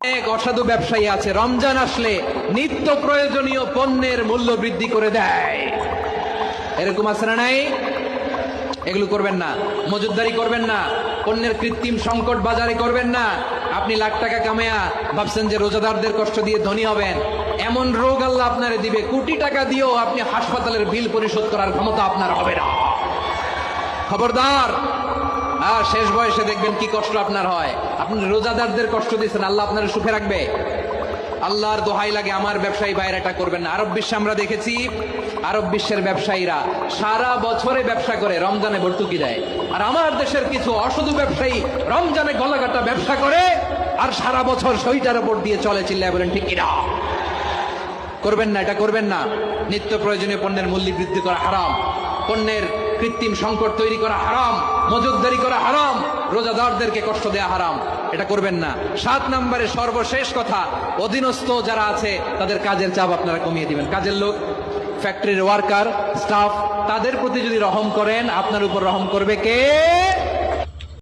এক অসাধু ব্যবসায়ী আছে, রমজান আসলে নিত্য প্রয়োজনীয় পণ্যের মূল্য বৃদ্ধি করে দেয়। এরকম আছে না নাই? এগুলো করবেন না, মজুতদারি করবেন না, পণ্যের কৃত্রিম সংকট বাজারে করবেন না। আপনি লাখ টাকা কামায়া ভাবছেন যে রোজাদারদের কষ্ট দিয়ে ধনী হবেন, এমন রোগ আল্লাহ আপনারে দিবে, কোটি টাকা দিয়েও আপনি হাসপাতালের বিল পরিশোধ করার ক্ষমতা আপনার হবে না। খবরদার। আর শেষ বয়সে দেখবেন কি কষ্ট আপনার হয়। আপনি রোজাদারদের কষ্ট দিচ্ছেন, আল্লাহ আপনার সুখে রাখবে? আল্লাহর দোহাই লাগে আমার ব্যবসায়ী ভাইরা এটা করবেন না। আরব বিশ্বে আমরা দেখেছি, আরব বিশ্বের ব্যবসায়ীরা সারা বছরে ব্যবসা করে, রমজানে ভর্তুকি দেয়। আর আমার দেশের কিছু অসাধু ব্যবসায়ী রমজানে গলাকাটা ব্যবসা করে আর সারা বছর সইটার উপর দিয়ে চলে। চিল্লায় বলেন ঠিক কিনা? করবেন না, এটা করবেন না। নিত্য প্রয়োজনীয় পণ্যের মূল্য বৃদ্ধি করা হারাম, পণ্যের কৃত্রিম সংকট তৈরি করা হারাম, মজুতদারি করা হারাম, রোজাদারদেরকে কষ্ট দেয়া হারাম, এটা করবেন না। 7 নম্বরে সর্বশেষ কথা, অধীনস্থ যারা আছে তাদের কাজের চাপ আপনারা কমিয়ে দিবেন। কাজের লোক, ফ্যাক্টরির ওয়ার্কার, স্টাফ, তাদের প্রতি যদি রহম করেন, আপনার উপর রহম করবে কে?